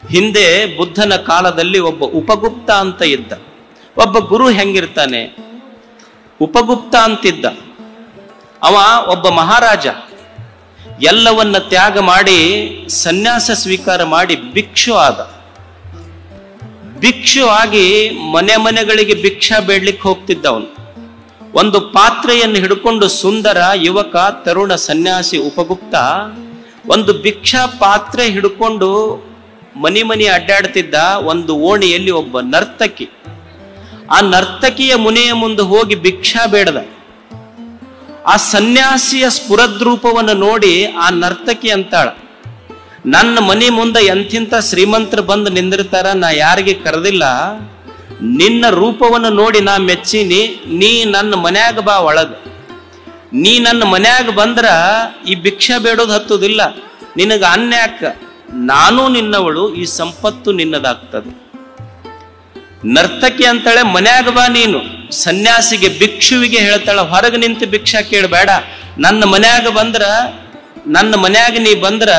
ಹಿಂದೆ ಬುದ್ಧನ ಕಾಲದಲ್ಲಿ ಒಬ್ಬ ಉಪಗುಪ್ತ ಅಂತ ಇದ್ದ. ಒಬ್ಬ ಗುರು ಹೆಂಗಿರ್ತಾನೆ? ಉಪಗುಪ್ತ ಅಂತಿದ್ದ. ಅವ ಒಬ್ಬ ಮಹಾರಾಜ. ಎಲ್ಲವನ್ನ ತ್ಯಾಗ ಮಾಡಿ ಸನ್ಯಾಸ ಸ್ವೀಕಾರ ಮಾಡಿ ಭಿಕ್ಷು ಆದ. ಭಿಕ್ಷು ಆಗಿ ಮನೆ ಮನೆಗಳಿಗೆ ಭಿಕ್ಷಾ ಬೇಡ್ಲಿಕ್ಕೆ ಹೋಗ್ತಿದ್ದ ಅವನು. ಒಂದು ಪಾತ್ರೆಯನ್ನು ಹಿಡ್ಕೊಂಡು ಸುಂದರ ಯುವಕ ತರುಣ ಸನ್ಯಾಸಿ ಉಪಗುಪ್ತ ಒಂದು ಭಿಕ್ಷಾ ಪಾತ್ರೆ ಹಿಡ್ಕೊಂಡು ಮನಿ ಅಡ್ಡಾಡ್ತಿದ್ದ. ಒಂದು ಓಣಿಯಲ್ಲಿ ಒಬ್ಬ ನರ್ತಕಿ, ಆ ನರ್ತಕಿಯ ಮುನೆಯ ಮುಂದೆ ಹೋಗಿ ಭಿಕ್ಷಾ ಬೇಡದ. ಆ ಸನ್ಯಾಸಿಯ ಸ್ಫುರದ್ರೂಪವನ್ನು ನೋಡಿ ಆ ನರ್ತಕಿ ಅಂತಾಳ, ನನ್ನ ಮನೆ ಮುಂದೆ ಎಂಥಿಂತ ಶ್ರೀಮಂತರು ಬಂದು ನಿಂದಿರ್ತಾರ, ನಾ ಯಾರಿಗೆ ಕರೆದಿಲ್ಲ, ನಿನ್ನ ರೂಪವನ್ನು ನೋಡಿ ನಾ ಮೆಚ್ಚೀನಿ, ನೀ ನನ್ನ ಮನ್ಯಾಗ ಬಾ ಒಳಗ. ನೀ ನನ್ನ ಮನ್ಯಾಗ ಬಂದ್ರ ಈ ಭಿಕ್ಷಾ ಬೇಡೋದು ಹತ್ತುದಿಲ್ಲ, ನಿನಗ ಅನ್ಯಾಕ, ನಾನು ನಿನ್ನವಳು, ಈ ಸಂಪತ್ತು ನಿನ್ನದಾಗ್ತದೆ. ನರ್ತಕಿ ಅಂತಾಳೆ, ಮನ್ಯಾಗ ಬಾ ನೀನು. ಸನ್ಯಾಸಿಗೆ ಭಿಕ್ಷುವಿಗೆ ಹೇಳ್ತಾಳ, ಹೊರಗೆ ನಿಂತು ಭಿಕ್ಷಾ ಕೇಳಬೇಡ, ನನ್ನ ಮನ್ಯಾಗ ನೀ ಬಂದ್ರ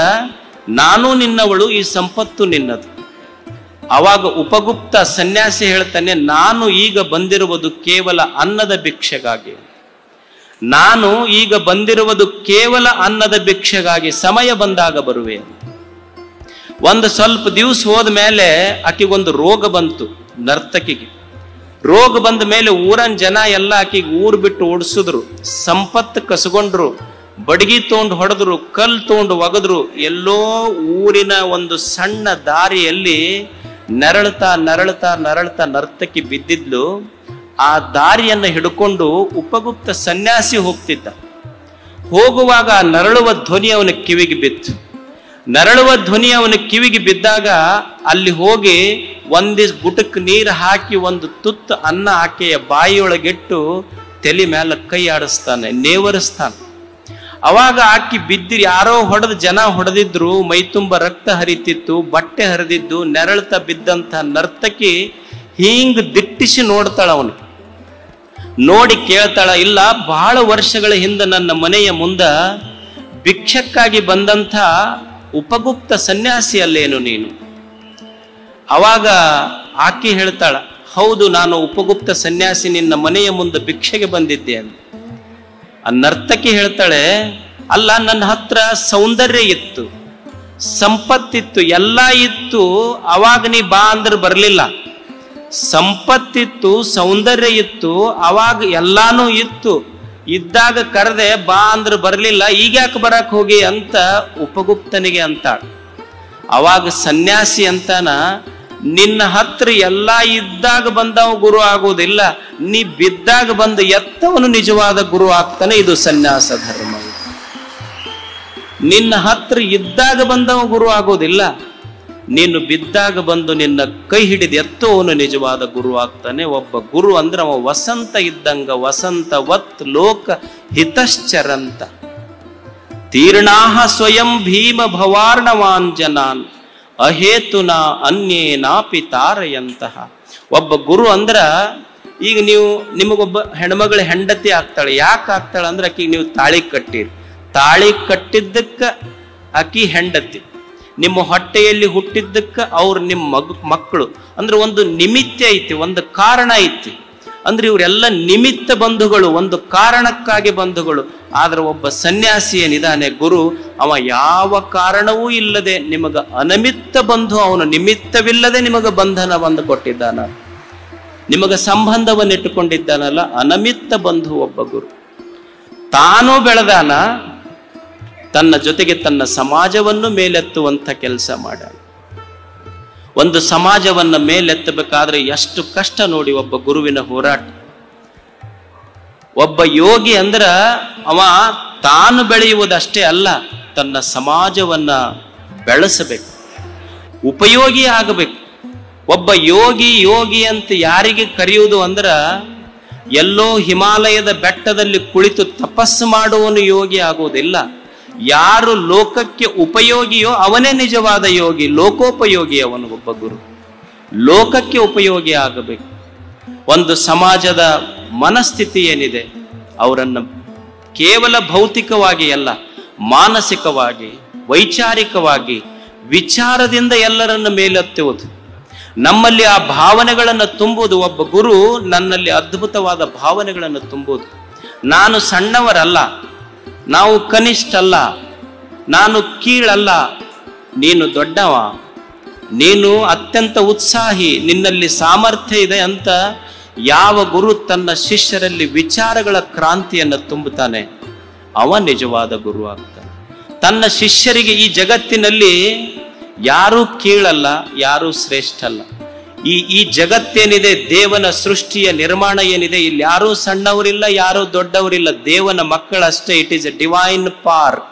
ನಾನು ನಿನ್ನವಳು, ಈ ಸಂಪತ್ತು ನಿನ್ನದು. ಅವಾಗ ಉಪಗುಪ್ತ ಸನ್ಯಾಸಿ ಹೇಳ್ತಾನೆ, ನಾನು ಈಗ ಬಂದಿರುವುದು ಕೇವಲ ಅನ್ನದ ಭಿಕ್ಷೆಗಾಗಿ, ನಾನು ಈಗ ಬಂದಿರುವುದು ಕೇವಲ ಅನ್ನದ ಭಿಕ್ಷೆಗಾಗಿ, ಸಮಯ ಬಂದಾಗ ಬರುವೆ. ಒಂದು ಸ್ವಲ್ಪ ದಿವಸ ಹೋದ ಮೇಲೆ ಆಕೆಗೊಂದು ರೋಗ ಬಂತು. ನರ್ತಕಿಗೆ ರೋಗ ಬಂದ ಮೇಲೆ ಊರನ್ ಜನ ಎಲ್ಲ ಆಕೆಗೆ ಊರು ಬಿಟ್ಟು ಓಡಿಸಿದ್ರು, ಸಂಪತ್ತು ಕಸಗೊಂಡ್ರು, ಬಡಗಿ ತಗೊಂಡು ಹೊಡೆದ್ರು, ಕಲ್ ತಗೊಂಡು ಒಗದ್ರು. ಎಲ್ಲೋ ಊರಿನ ಒಂದು ಸಣ್ಣ ದಾರಿಯಲ್ಲಿ ನರಳ್ತಾ ನರ್ತಕಿ ಬಿದ್ದಿದ್ಲು. ಆ ದಾರಿಯನ್ನು ಹಿಡ್ಕೊಂಡು ಉಪಗುಪ್ತ ಸನ್ಯಾಸಿ ಹೋಗ್ತಿದ್ದ. ಹೋಗುವಾಗ ನರಳುವ ಧ್ವನಿ ಅವನ ಕಿವಿಗೆ ಬಿತ್ತು. ನರಳುವ ಧ್ವನಿ ಅವನ ಕಿವಿಗೆ ಬಿದ್ದಾಗ ಅಲ್ಲಿ ಹೋಗಿ ಒಂದಿಸ್ ಗುಟಕ್ ನೀರು ಹಾಕಿ ಒಂದು ತುತ್ತು ಅನ್ನ ಆಕೆಯ ಬಾಯಿಯೊಳಗಿಟ್ಟು ತಲೆ ಮೇಲೆ ಕೈ ಆಡಿಸ್ತಾನೆ, ನೇವರಿಸ್ತಾನೆ. ಅವಾಗ ಆಕಿ ಬಿದ್ದಿರಿ, ಯಾರೋ ಜನ ಹೊಡೆದಿದ್ರು, ಮೈ ತುಂಬ ರಕ್ತ ಹರಿತಿತ್ತು, ಬಟ್ಟೆ ಹರಿದಿದ್ದು, ನೆರಳ್ತಾ ಬಿದ್ದಂತ ನರ್ತಕಿ ಹಿಂಗ್ ದಿಟ್ಟಿಸಿ ನೋಡ್ತಾಳ. ಅವನು ನೋಡಿ ಕೇಳ್ತಾಳ, ಇಲ್ಲ, ಬಹಳ ವರ್ಷಗಳ ಹಿಂದೆ ನನ್ನ ಮನೆಯ ಮುಂದ ಭಿಕ್ಷಕ್ಕಾಗಿ ಬಂದಂಥ ಉಪಗುಪ್ತ ಸನ್ಯಾಸಿ ಅಲ್ಲೇನು ನೀನು? ಅವಾಗ ಆಕಿ ಹೇಳ್ತಾಳ, ಹೌದು, ನಾನು ಉಪಗುಪ್ತ ಸನ್ಯಾಸಿ, ನಿನ್ನ ಮನೆಯ ಮುಂದೆ ಭಿಕ್ಷೆಗೆ ಬಂದಿದ್ದೆ ಅಂತ. ಆ ನರ್ತಕಿ ಹೇಳ್ತಾಳೆ, ಅಲ್ಲ, ನನ್ನ ಹತ್ರ ಸೌಂದರ್ಯ ಇತ್ತು, ಸಂಪತ್ತಿತ್ತು, ಎಲ್ಲ ಇತ್ತು, ಅವಾಗ ನೀ ಬಾ ಅಂದ್ರೆ ಬರ್ಲಿಲ್ಲ. ಸಂಪತ್ತಿತ್ತು, ಸೌಂದರ್ಯ ಇತ್ತು, ಅವಾಗ ಎಲ್ಲಾನು ಇತ್ತು, ಇದ್ದಾಗ ಕರೆದೆ, ಬಾ ಅಂದ್ರೆ ಬರ್ಲಿಲ್ಲ, ಈಗ್ಯಾಕೆ ಬರಕ್ ಹೋಗಿ ಅಂತ ಉಪಗುಪ್ತನಿಗೆ ಅಂತಾಳ. ಅವಾಗ ಸನ್ಯಾಸಿ ಅಂತಾನ, ನಿನ್ನ ಹತ್ರ ಎಲ್ಲ ಇದ್ದಾಗ ಬಂದವ ಗುರು ಆಗುವುದಿಲ್ಲ, ನೀ ಬಿದ್ದಾಗ ಬಂದು ಎತ್ತವನು ನಿಜವಾದ ಗುರು ಆಗ್ತಾನೆ. ಇದು ಸನ್ಯಾಸ ಧರ್ಮ. ನಿನ್ನ ಹತ್ರ ಇದ್ದಾಗ ಬಂದವ ಗುರು ಆಗೋದಿಲ್ಲ, ನೀನು ಬಿದ್ದಾಗ ಬಂದು ನಿನ್ನ ಕೈ ಹಿಡಿದು ಎತ್ತವನು ನಿಜವಾದ ಗುರು ಆಗ್ತಾನೆ. ಒಬ್ಬ ಗುರು ಅಂದ್ರೆ ಅವ ವಸಂತ ಇದ್ದಂಗ, ವಸಂತವತ್ ಲೋಕ ಹಿತಶ್ಚರಂತ ತೀರ್ಣಾಹ ಸ್ವಯಂ ಭೀಮ ಭವಾರ್ಣವಾಂಜನಾನ್ ಅಹೇತುನ ಅನ್ಯೇನಾಪಿ ತಾರಯಂತಹ. ಒಬ್ಬ ಗುರು ಅಂದ್ರ, ಈಗ ನಿಮಗೊಬ್ಬ ಹೆಣ್ಮಗಳ ಹೆಂಡತಿ ಆಗ್ತಾಳೆ. ಯಾಕೆ ಆಗ್ತಾಳೆ ಅಂದ್ರೆ ಆಕಿಗೆ ನೀವು ತಾಳಿ ಕಟ್ಟಿರಿ, ತಾಳಿ ಕಟ್ಟಿದ್ದಕ್ಕ ಆಕಿ ಹೆಂಡತಿ, ನಿಮ್ಮ ಹೊಟ್ಟೆಯಲ್ಲಿ ಹುಟ್ಟಿದ್ದಕ್ಕ ಅವ್ರು ನಿಮ್ಮ ಮಕ್ಕಳು. ಅಂದ್ರೆ ಒಂದು ನಿಮಿತ್ತ ಐತಿ, ಒಂದು ಕಾರಣ ಐತಿ. ಅಂದ್ರೆ ಇವರೆಲ್ಲ ನಿಮಿತ್ತ ಬಂಧುಗಳು, ಒಂದು ಕಾರಣಕ್ಕಾಗಿ ಬಂಧುಗಳು. ಆದ್ರೆ ಒಬ್ಬ ಸನ್ಯಾಸಿ ಏನಿದಾನೆ ಗುರು, ಅವ ಯಾವ ಕಾರಣವೂ ಇಲ್ಲದೆ ನಿಮಗ ಅನಮಿತ್ತ ಬಂಧು, ಅವನು ನಿಮಿತ್ತವಿಲ್ಲದೆ ನಿಮಗ ಬಂಧನ ಬಂದು ಕೊಟ್ಟಿದ್ದಾನ, ನಿಮಗ ಸಂಬಂಧವನ್ನು ಇಟ್ಟುಕೊಂಡಿದ್ದಾನಲ್ಲ, ಅನಮಿತ್ತ ಬಂಧು ಒಬ್ಬ ಗುರು. ತಾನು ಬೆಳೆದಾನ, ತನ್ನ ಜೊತೆಗೆ ತನ್ನ ಸಮಾಜವನ್ನು ಮೇಲೆತ್ತುವಂತ ಕೆಲಸ ಮಾಡ. ಒಂದು ಸಮಾಜವನ್ನ ಮೇಲೆತ್ತಬೇಕಾದ್ರೆ ಎಷ್ಟು ಕಷ್ಟ ನೋಡಿ ಒಬ್ಬ ಗುರುವಿನ ಹೋರಾಟ. ಒಬ್ಬ ಯೋಗಿ ಅಂದ್ರ ಅವ ತಾನು ಬೆಳೆಯುವುದಷ್ಟೇ ಅಲ್ಲ, ತನ್ನ ಸಮಾಜವನ್ನ ಬೆಳೆಸಬೇಕು, ಉಪಯೋಗಿ ಆಗಬೇಕು. ಒಬ್ಬ ಯೋಗಿ ಅಂತ ಯಾರಿಗೆ ಕರೆಯುವುದು ಅಂದ್ರ, ಎಲ್ಲೋ ಹಿಮಾಲಯದ ಬೆಟ್ಟದಲ್ಲಿ ಕುಳಿತು ತಪಸ್ಸು ಮಾಡುವನು ಯೋಗಿ ಆಗುವುದಿಲ್ಲ. ಯಾರು ಲೋಕಕ್ಕೆ ಉಪಯೋಗಿಯೋ ಅವನೇ ನಿಜವಾದ ಯೋಗಿ, ಲೋಕೋಪಯೋಗಿ ಅವನು ಒಬ್ಬ ಗುರು. ಲೋಕಕ್ಕೆ ಉಪಯೋಗಿ ಆಗಬೇಕು. ಒಂದು ಸಮಾಜದ ಮನಸ್ಥಿತಿ ಏನಿದೆ, ಅವರನ್ನು ಕೇವಲ ಭೌತಿಕವಾಗಿ ಅಲ್ಲ, ಮಾನಸಿಕವಾಗಿ, ವೈಚಾರಿಕವಾಗಿ ವಿಚಾರದಿಂದ ಎಲ್ಲರನ್ನು ಮೇಲೆತ್ತುವುದು, ನಮ್ಮಲ್ಲಿ ಆ ಭಾವನೆಗಳನ್ನು ತುಂಬುವುದು. ಒಬ್ಬ ಗುರು ನನ್ನಲ್ಲಿ ಅದ್ಭುತವಾದ ಭಾವನೆಗಳನ್ನು ತುಂಬುವುದು. ನಾನು ಸಣ್ಣವರಲ್ಲ, ನಾವು ಕನಿಷ್ಠ ಅಲ್ಲ, ನಾನು ಕೀಳಲ್ಲ, ನೀನು ದೊಡ್ಡವ, ನೀನು ಅತ್ಯಂತ ಉತ್ಸಾಹಿ, ನಿನ್ನಲ್ಲಿ ಸಾಮರ್ಥ್ಯ ಇದೆ ಅಂತ ಯಾವ ಗುರು ತನ್ನ ಶಿಷ್ಯರಲ್ಲಿ ವಿಚಾರಗಳ ಕ್ರಾಂತಿಯನ್ನು ತುಂಬುತ್ತಾನೆ ಅವ ನಿಜವಾದ ಗುರು ಆಗ್ತಾನೆ. ತನ್ನ ಶಿಷ್ಯರಿಗೆ ಈ ಜಗತ್ತಿನಲ್ಲಿ ಯಾರೂ ಕೀಳಲ್ಲ, ಯಾರೂ ಶ್ರೇಷ್ಠ ಅಲ್ಲ. ಈ ಜಗತ್ತೇನಿದೆ, ದೇವನ ಸೃಷ್ಟಿಯ ನಿರ್ಮಾಣ ಏನಿದೆ, ಇಲ್ಲಿ ಯಾರೂ ಸಣ್ಣವರಿಲ್ಲ, ಯಾರೂ ದೊಡ್ಡವರಿಲ್ಲ, ದೇವನ ಮಕ್ಕಳಷ್ಟೇ. It is a divine park.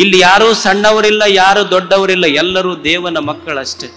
ಇಲ್ಲಿ ಯಾರೂ ಸಣ್ಣವರಿಲ್ಲ, ಯಾರೂ ದೊಡ್ಡವರಿಲ್ಲ, ಎಲ್ಲರೂ ದೇವನ ಮಕ್ಕಳಷ್ಟೇ.